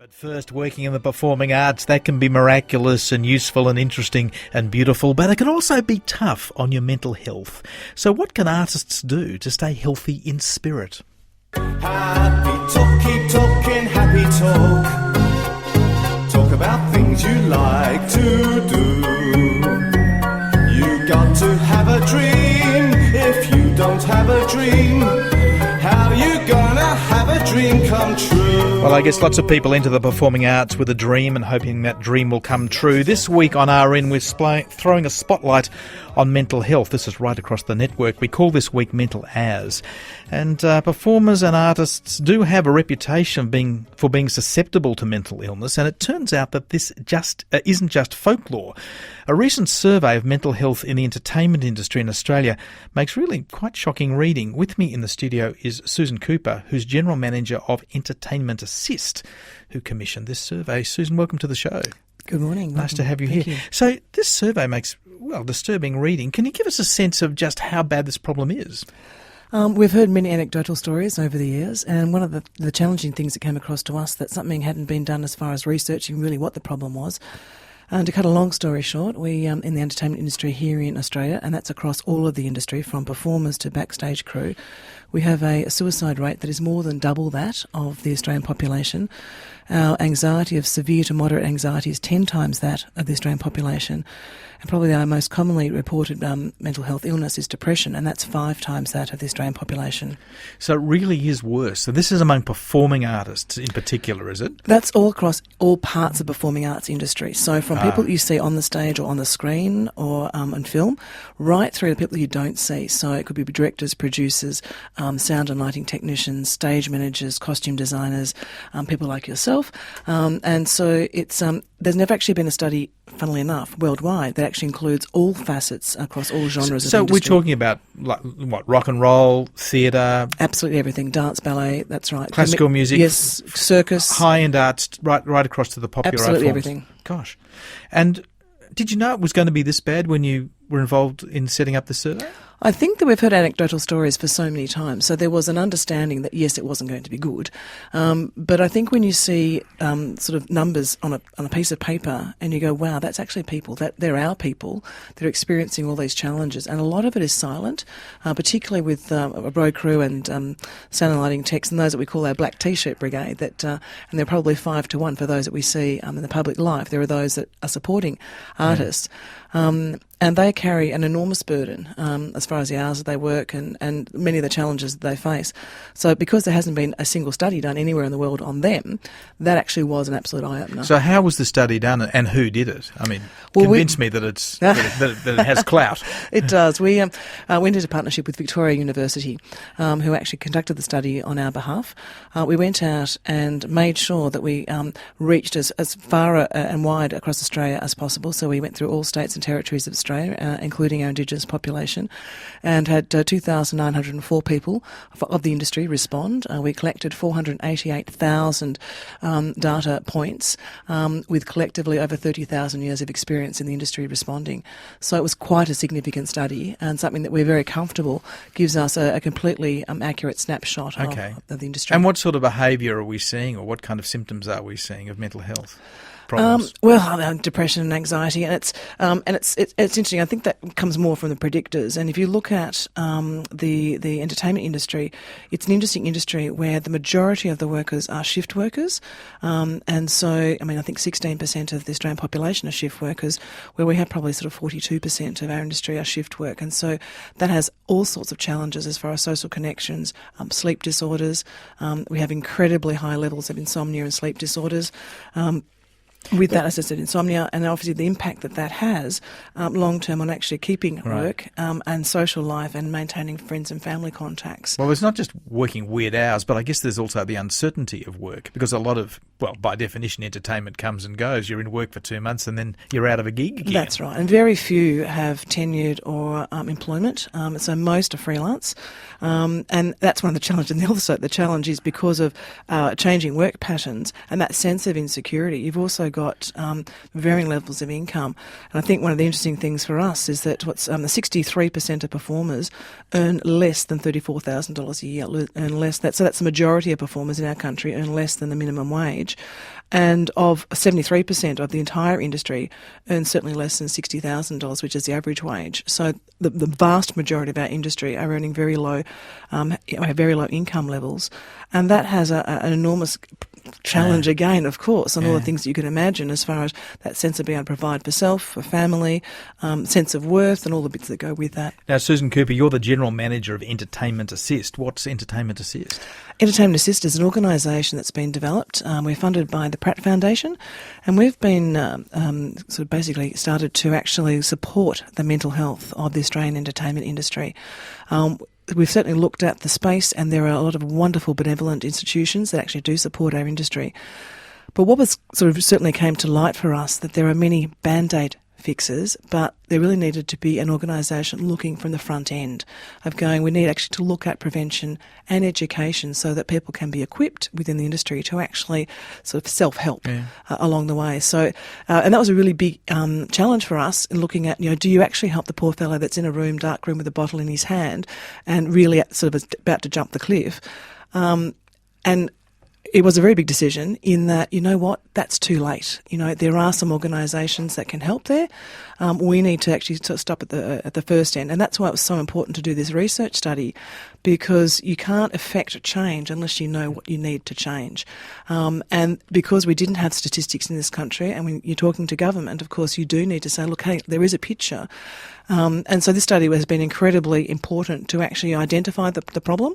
But first, working in the performing arts, that can be miraculous and useful and interesting and beautiful, but it can also be tough on your mental health. So what can artists do to stay healthy in spirit? Happy talk, keep talking, happy talk. Talk about things you like to do. You got to have a dream. If you don't have a dream, how you gonna have a dream come true? Well, I guess lots of people enter the performing arts with a dream and hoping that dream will come true. This week on RN, we're throwing a spotlight on mental health. This is right across the network. We call this week Mental As. And performers and artists do have a reputation for being susceptible to mental illness, and it turns out that this isn't just folklore. A recent survey of mental health in the entertainment industry in Australia makes really quite shocking reading. With me in the studio is Susan Cooper, who's General Manager of Entertainment Assist, who commissioned this survey. Susan, welcome to the show. Good morning. Nice to have you here. So this survey makes, disturbing reading. Can you give us a sense of just how bad this problem is? We've heard many anecdotal stories over the years, and one of the challenging things that came across to us that something hadn't been done as far as researching really what the problem was. And to cut a long story short, we in the entertainment industry here in Australia, and that's across all of the industry, from performers to backstage crew, we have a suicide rate that is more than double that of the Australian population. Our anxiety of severe to moderate anxiety is 10 times that of the Australian population. And probably our most commonly reported mental health illness is depression, and that's 5 times that of the Australian population. So it really is worse. So this is among performing artists in particular, is it? That's all across all parts of the performing arts industry. So from people that you see on the stage or on the screen or on film, right through to people you don't see. So it could be directors, producers, sound and lighting technicians, stage managers, costume designers, people like yourself. And so it's there's never actually been a study, funnily enough, worldwide that actually includes all facets across all genres of industry. So we're talking about, what, rock and roll, theatre? Absolutely everything. Dance, ballet, that's right. Classical music? Yes, circus. High-end arts, right across to the popular art forms? Absolutely everything. Gosh. And did you know it was going to be this bad when you were involved in setting up the survey? I think that we've heard anecdotal stories for so many times, so there was an understanding that, yes, it wasn't going to be good. But I think when you see sort of numbers on a piece of paper and you go, wow, that's actually people, they're our people, they're experiencing all these challenges, and a lot of it is silent, particularly with a road crew and sound and lighting techs and those that we call our black T-shirt brigade, and they're probably 5 to 1 for those that we see in the public life. There are those that are supporting artists. And they carry an enormous burden as far as the hours that they work and many of the challenges that they face. So because there hasn't been a single study done anywhere in the world on them, that actually was an absolute eye-opener. So how was the study done and who did it? I mean, convince me that it has clout. It does. We went into partnership with Victoria University, who actually conducted the study on our behalf. We went out and made sure that we reached as far and wide across Australia as possible. So we went through all states and territories of Australia, including our Indigenous population, and had 2,904 people of the industry respond. We collected 488,000 data points with collectively over 30,000 years of experience in the industry responding. So it was quite a significant study and something that we're very comfortable gives us a completely accurate snapshot of the industry. And what sort of behaviour are we seeing, or what kind of symptoms are we seeing of mental health? Depression and anxiety, and it's interesting. I think that comes more from the predictors. And if you look at the entertainment industry, it's an interesting industry where the majority of the workers are shift workers, and so I think 16% of the Australian population are shift workers, where we have probably sort of 42% of our industry are shift work, and so that has all sorts of challenges as far as social connections, sleep disorders. We have incredibly high levels of insomnia and sleep disorders. With that, as I said, insomnia, and obviously the impact that has long-term on actually keeping work and social life and maintaining friends and family contacts. Well, it's not just working weird hours, but I guess there's also the uncertainty of work, because a lot of, by definition, entertainment comes and goes. You're in work for 2 months and then you're out of a gig again. That's right, and very few have tenured or employment, so most are freelance. And that's one of the challenges. And also the challenge is because of changing work patterns and that sense of insecurity, you've also got varying levels of income. And I think one of the interesting things for us is that 63% of performers earn less than $34,000 a year, earn less. So that's the majority of performers in our country earn less than the minimum wage. And of 73% of the entire industry earn certainly less than $60,000, which is the average wage. So the vast majority of our industry are earning very low income levels, and that has an enormous challenge again, of course, on all the things that you can imagine as far as that sense of being able to provide for self, for family, sense of worth, and all the bits that go with that. Now, Susan Cooper, you're the General Manager of Entertainment Assist. What's Entertainment Assist? Entertainment Assist is an organisation that's been developed. We're funded by the Pratt Foundation, and we've been sort of basically started to actually support the mental health of the Australian entertainment industry. We've certainly looked at the space, and there are a lot of wonderful benevolent institutions that actually do support our industry. But what was sort of certainly came to light for us that there are many band-aid fixes, but there really needed to be an organisation looking from the front end of going, we need actually to look at prevention and education so that people can be equipped within the industry to actually sort of self-help along the way. So, and that was a really big challenge for us in looking at, do you actually help the poor fellow that's in a dark room with a bottle in his hand and really sort of about to jump the cliff? And it was a very big decision in that, that's too late. There are some organisations that can help there. We need to actually stop at the first end. And that's why it was so important to do this research study, because you can't affect change unless you know what you need to change. And because we didn't have statistics in this country, and when you're talking to government, of course, you do need to say, look, hey, there is a picture. And so this study has been incredibly important to actually identify the problem,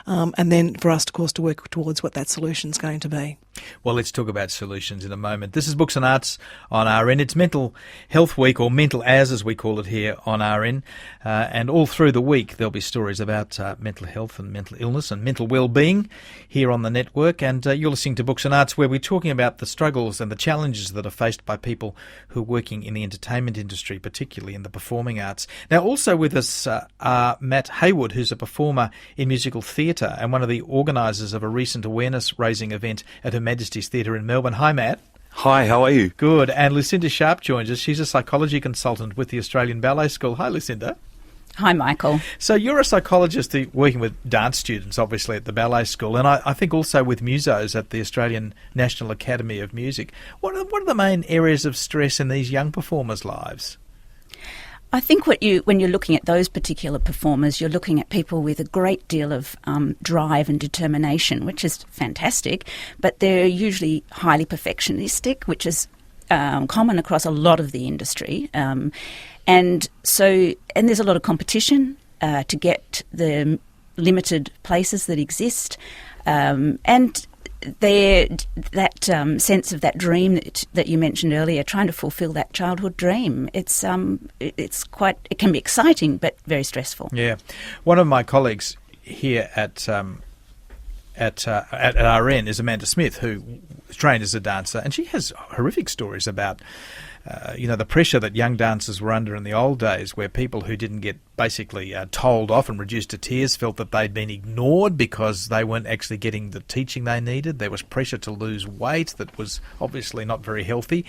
and then for us, of course, to work towards what that solution is going to be. Well, let's talk about solutions in a moment. This is Books and Arts on RN. It's Mental Health Week, or Mental As we call it here on RN. And all through the week there'll be stories about mental health and mental illness and mental well-being here on the network. And you're listening to Books and Arts, where we're talking about the struggles and the challenges that are faced by people who are working in the entertainment industry, particularly in the performing arts. Now, also with us are Matt Heyward, who's a performer in musical theatre and one of the organisers of a recent awareness-raising event at Her Majesty's Theatre in Melbourne. Hi, Matt. Hi, how are you? Good. And Lucinda Sharpe joins us. She's a psychology consultant with the Australian Ballet School. Hi, Lucinda. Hi, Michael. So you're a psychologist working with dance students, obviously, at the ballet school, and I think also with musos at the Australian National Academy of Music. What are the main areas of stress in these young performers' lives? I think when you're looking at those particular performers, you're looking at people with a great deal of drive and determination, which is fantastic, but they're usually highly perfectionistic, which is common across a lot of the industry. And there's a lot of competition to get the limited places that exist, and that sense of that dream that you mentioned earlier, trying to fulfil that childhood dream. It can be exciting but very stressful. Yeah, one of my colleagues here at RN is Amanda Smith, who is trained as a dancer, and she has horrific stories about the pressure that young dancers were under in the old days, where people who didn't get basically told off and reduced to tears felt that they'd been ignored because they weren't actually getting the teaching they needed. There was pressure to lose weight that was obviously not very healthy.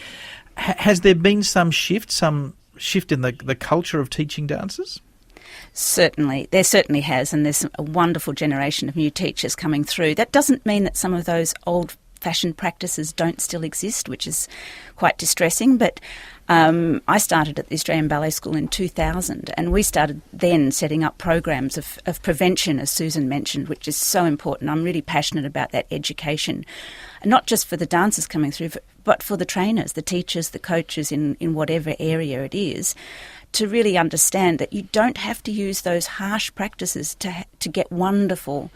Has there been some shift in the culture of teaching dancers? Certainly. There certainly has, and there's a wonderful generation of new teachers coming through. That doesn't mean that some of those old-fashioned practices don't still exist, which is quite distressing, but I started at the Australian Ballet School in 2000, and we started then setting up programs of prevention, as Susan mentioned, which is so important. I'm really passionate about that education, not just for the dancers coming through, but for the trainers, the teachers, the coaches in whatever area it is, to really understand that you don't have to use those harsh practices to get wonderful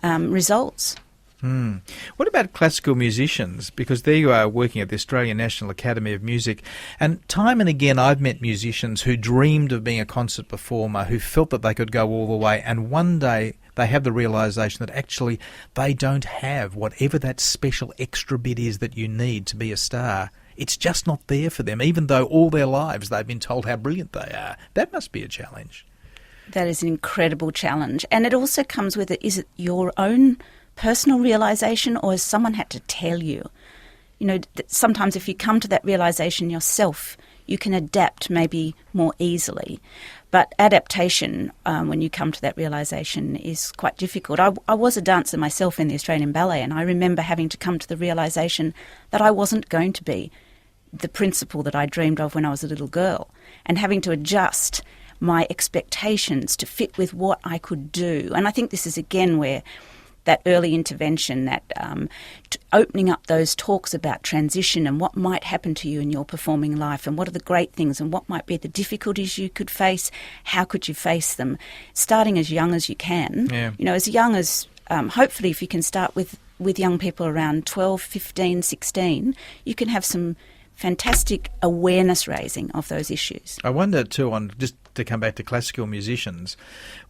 results. What about classical musicians? Because there you are working at the Australian National Academy of Music, and time and again I've met musicians who dreamed of being a concert performer, who felt that they could go all the way, and one day they have the realisation that actually they don't have whatever that special extra bit is that you need to be a star. It's just not there for them, even though all their lives they've been told how brilliant they are. That must be a challenge. That is an incredible challenge, and it also comes with it, is it your own personal realisation, or has someone had to tell you sometimes if you come to that realisation yourself, you can adapt maybe more easily. But adaptation, when you come to that realisation, is quite difficult. I was a dancer myself in the Australian Ballet, and I remember having to come to the realisation that I wasn't going to be the principal that I dreamed of when I was a little girl, and having to adjust my expectations to fit with what I could do. And I think this is again where that early intervention, that opening up those talks about transition and what might happen to you in your performing life, and what are the great things and what might be the difficulties you could face, how could you face them, starting as young as you can. Yeah. As young as, hopefully if you can start with young people around 12, 15, 16, you can have some fantastic awareness raising of those issues. I wonder too, on just to come back to classical musicians,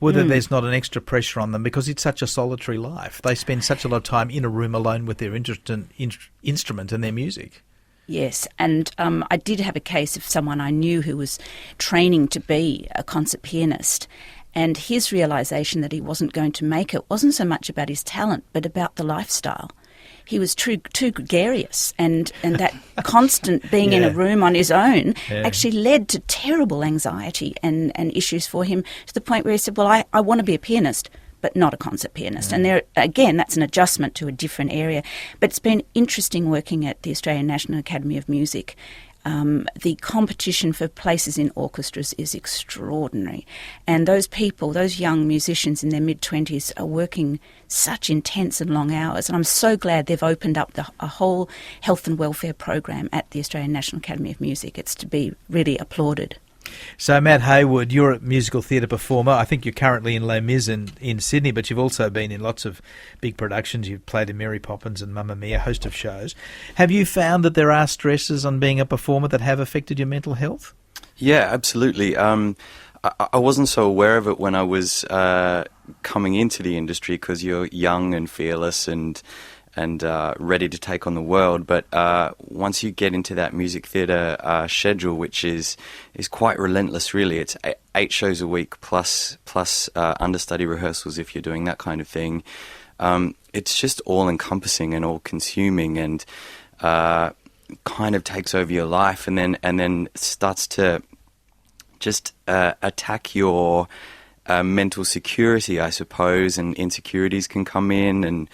whether there's not an extra pressure on them because it's such a solitary life. They spend such a lot of time in a room alone with their instrument and their music. Yes, and I did have a case of someone I knew who was training to be a concert pianist, and his realisation that he wasn't going to make it wasn't so much about his talent but about the lifestyle. He was too gregarious, and that constant being in a room on his own actually led to terrible anxiety and issues for him, to the point where he said, well, I want to be a pianist, but not a concert pianist. And there, again, that's an adjustment to a different area. But it's been interesting working at the Australian National Academy of Music. The competition for places in orchestras is extraordinary. And those people, those young musicians in their mid-20s, are working such intense and long hours. And I'm so glad they've opened up a whole health and welfare program at the Australian National Academy of Music. It's to be really applauded. So, Matt Heyward, you're a musical theatre performer. I think you're currently in Les Mis in Sydney, but you've also been in lots of big productions. You've played in Mary Poppins and Mamma Mia, a host of shows. Have you found that there are stresses on being a performer that have affected your mental health? Yeah, absolutely. I wasn't so aware of it when I was coming into the industry, because you're young and fearless and ready to take on the world. But once you get into that music theatre schedule, which is quite relentless, really, it's 8 shows a week plus understudy rehearsals if you're doing that kind of thing. It's just all-encompassing and all-consuming, and kind of takes over your life, and then starts to just attack your mental security, I suppose, and insecurities can come in, and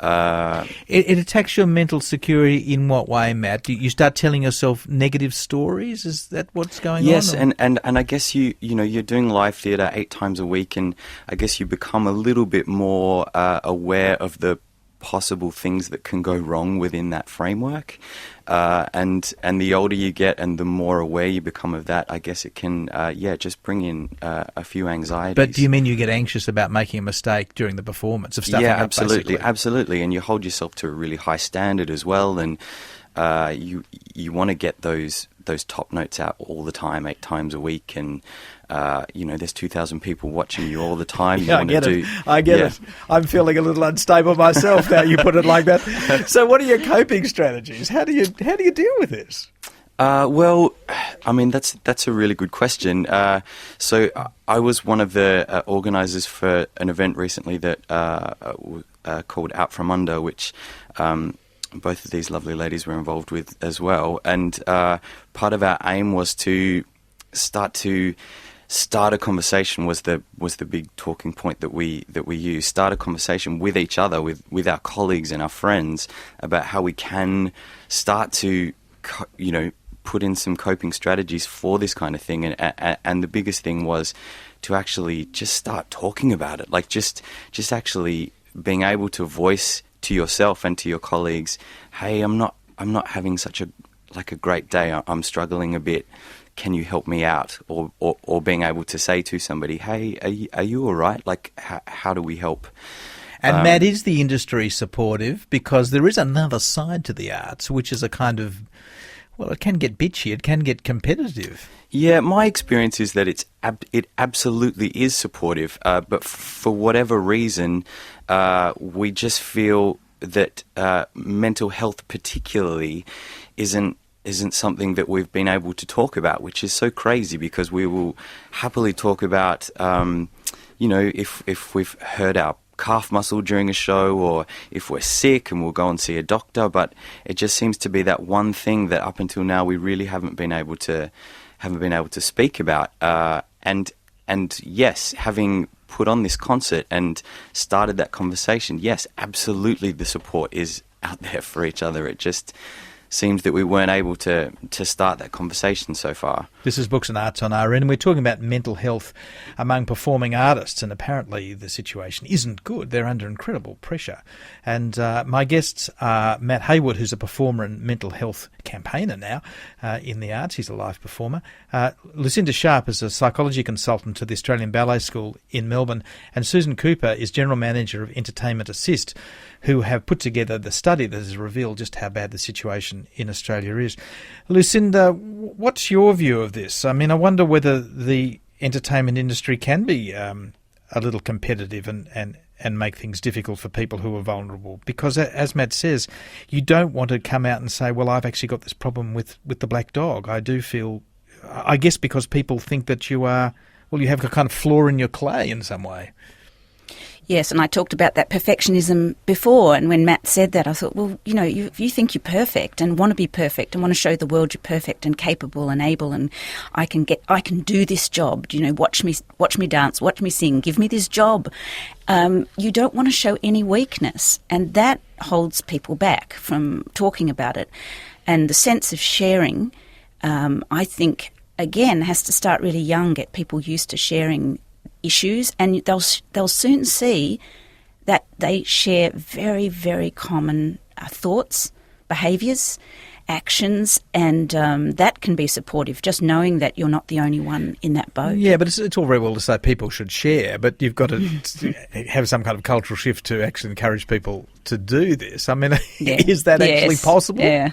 It attacks your mental security in what way, Matt? Do you start telling yourself negative stories? Is that what's going on? Yes, and I guess you're doing live theatre 8 times a week, and I guess you become a little bit more aware of the possible things that can go wrong within that framework. And the older you get and the more aware you become of that, I guess it can, just bring in a few anxieties. But do you mean you get anxious about making a mistake during the performance, of stuffing up, absolutely, basically? absolutely. And you hold yourself to a really high standard as well, and you want to get those top notes out all the time, 8 times a week, and there's 2,000 people watching you all the time. Yeah, I get it. I'm feeling a little unstable myself now you put it like that. So what are your coping strategies? How do you deal with this? Well, I mean, that's a really good question. So I was one of the organisers for an event recently that called Out From Under, which both of these lovely ladies were involved with as well. And part of our aim was to start a conversation. Was the big talking point that we use. Start a conversation with each other, with our colleagues and our friends, about how we can start to put in some coping strategies for this kind of thing. And the biggest thing was to actually just start talking about it, like just actually being able to voice to yourself and to your colleagues, hey, I'm not having such a great day. I'm struggling a bit. Can you help me out? Or being able to say to somebody, hey, are you all right? Like, how do we help? And Matt, is the industry supportive? Because there is another side to the arts, which is a kind of, well, it can get bitchy, it can get competitive. Yeah, my experience is that it absolutely is supportive, but for whatever reason, we just feel that mental health particularly isn't something that we've been able to talk about, which is so crazy, because we will happily talk about, if we've hurt our calf muscle during a show, or if we're sick and we'll go and see a doctor. But it just seems to be that one thing that up until now we really haven't been able to speak about. And yes, having put on this concert and started that conversation, yes, absolutely the support is out there for each other. It just seems that we weren't able to start that conversation so far. This is Books and Arts on RN, and we're talking about mental health among performing artists, and apparently the situation isn't good. They're under incredible pressure. And my guests are Matt Heyward, who's a performer and mental health campaigner now in the arts. He's a live performer. Lucinda Sharpe is a psychology consultant to the Australian Ballet School in Melbourne, and Susan Cooper is General Manager of Entertainment Assist, who have put together the study that has revealed just how bad the situation in Australia is. Lucinda, what's your view of this? I mean, I wonder whether the entertainment industry can be a little competitive and make things difficult for people who are vulnerable. Because, as Matt says, you don't want to come out and say, well, I've actually got this problem with the black dog. I do feel, I guess because people think that you have a kind of flaw in your clay in some way. Yes, and I talked about that perfectionism before, and when Matt said that, I thought, well, if you think you're perfect and want to be perfect and want to show the world you're perfect and capable and able, and I can do this job, watch me dance, watch me sing, give me this job. You don't want to show any weakness, and that holds people back from talking about it. And the sense of sharing, I think, again, has to start really young, get people used to sharing issues, and they'll soon see that they share very, very common thoughts, behaviours, actions, and that can be supportive, just knowing that you're not the only one in that boat. Yeah, but it's all very well to say people should share, but you've got to have some kind of cultural shift to actually encourage people to do this. I mean, is that actually possible? Yeah.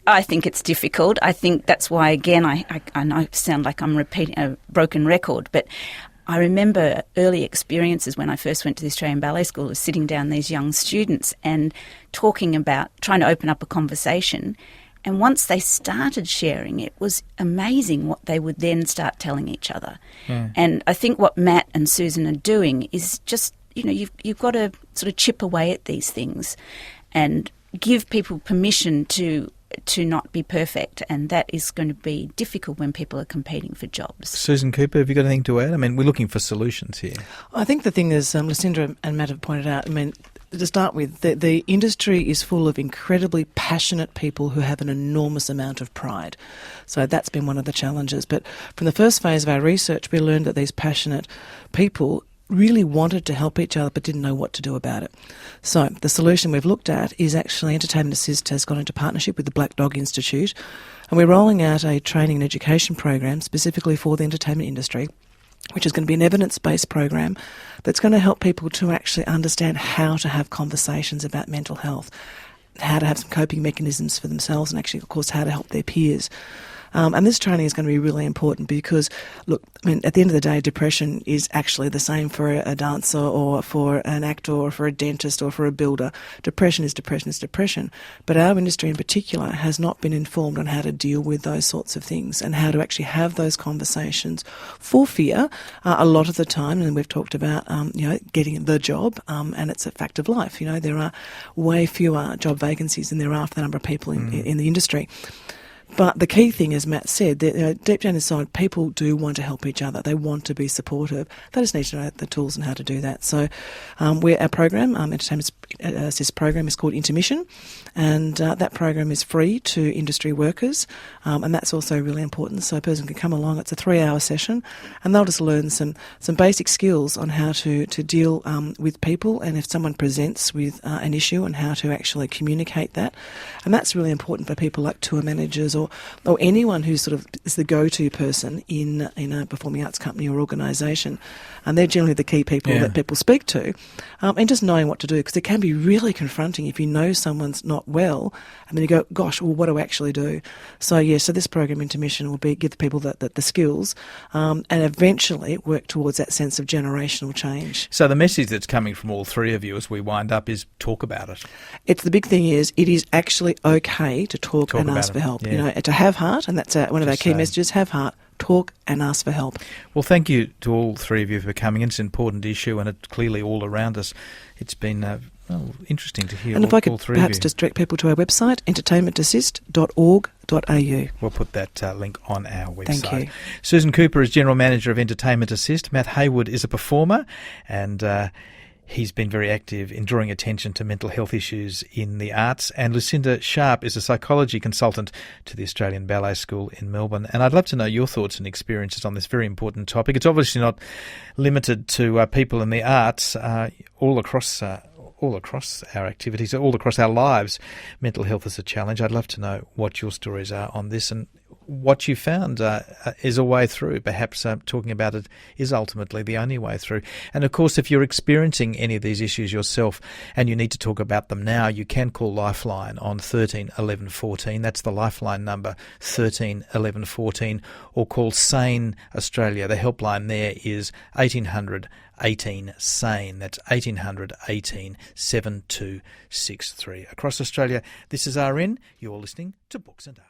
I think it's difficult. I think that's why, again, I know I sound like I'm repeating a broken record, but I remember early experiences when I first went to the Australian Ballet School of sitting down these young students and talking about trying to open up a conversation. And once they started sharing, it was amazing what they would then start telling each other. Yeah. And I think what Matt and Susan are doing is just, you've got to sort of chip away at these things and give people permission to not be perfect, and that is going to be difficult when people are competing for jobs. Susan Cooper, have you got anything to add? I mean, we're looking for solutions here. I think the thing is, Lucinda and Matt have pointed out, I mean, to start with, the industry is full of incredibly passionate people who have an enormous amount of pride. So that's been one of the challenges. But from the first phase of our research, we learned that these passionate people really wanted to help each other but didn't know what to do about it. So the solution we've looked at is actually Entertainment Assist has gone into partnership with the Black Dog Institute, and we're rolling out a training and education program specifically for the entertainment industry, which is going to be an evidence-based program that's going to help people to actually understand how to have conversations about mental health, how to have some coping mechanisms for themselves, and actually, of course, how to help their peers. And this training is going to be really important because, look, I mean, at the end of the day, depression is actually the same for a dancer or for an actor or for a dentist or for a builder. Depression is depression. But our industry in particular has not been informed on how to deal with those sorts of things and how to actually have those conversations for fear a lot of the time. And we've talked about, getting the job, and it's a fact of life. There are way fewer job vacancies than there are for the number of people in the industry. But the key thing, as Matt said, that deep down inside, people do want to help each other. They want to be supportive. They just need to know the tools and how to do that. So our program, Entertainment Assist program, is called Intermission, and that program is free to industry workers, and that's also really important. So a person can come along. It's a 3-hour session, and they'll just learn some basic skills on how to deal with people, and if someone presents with an issue, and how to actually communicate that. And that's really important for people like tour managers or anyone who sort of is the go-to person in a performing arts company or organisation. And they're generally the key people that people speak to. And just knowing what to do, because there can be be really confronting if you know someone's not well, and then you go, gosh, well, what do I actually do? So this program Intermission will give the people the skills, and eventually work towards that sense of generational change. So the message that's coming from all three of you as we wind up is talk about it. It's the big thing is it is actually okay to talk and ask for help. Yeah. To have heart, and that's one of our key say. messages, have heart. Talk and ask for help. Well, thank you to all three of you for coming in. It's an important issue, and it's clearly all around us. It's been interesting to hear. And if I could all three perhaps of you. just direct people to our website, entertainmentassist.org.au. We'll put that link on our website. Thank you. Susan Cooper is General Manager of Entertainment Assist. Matt Heyward is a performer, and he's been very active in drawing attention to mental health issues in the arts. And Lucinda Sharpe is a psychology consultant to the Australian Ballet School in Melbourne. And I'd love to know your thoughts and experiences on this very important topic. It's obviously not limited to people in the arts. All across our activities, all across our lives, mental health is a challenge. I'd love to know what your stories are on this and what you found is a way through. Perhaps talking about it is ultimately the only way through. And of course, if you're experiencing any of these issues yourself and you need to talk about them now, you can call Lifeline on 13 11 14. That's the Lifeline number, 13 11 14, or call Sane Australia. The helpline there is 1800 18 SANE. That's 1800 18 7263. Across Australia, this is RN. You're listening to Books and Art.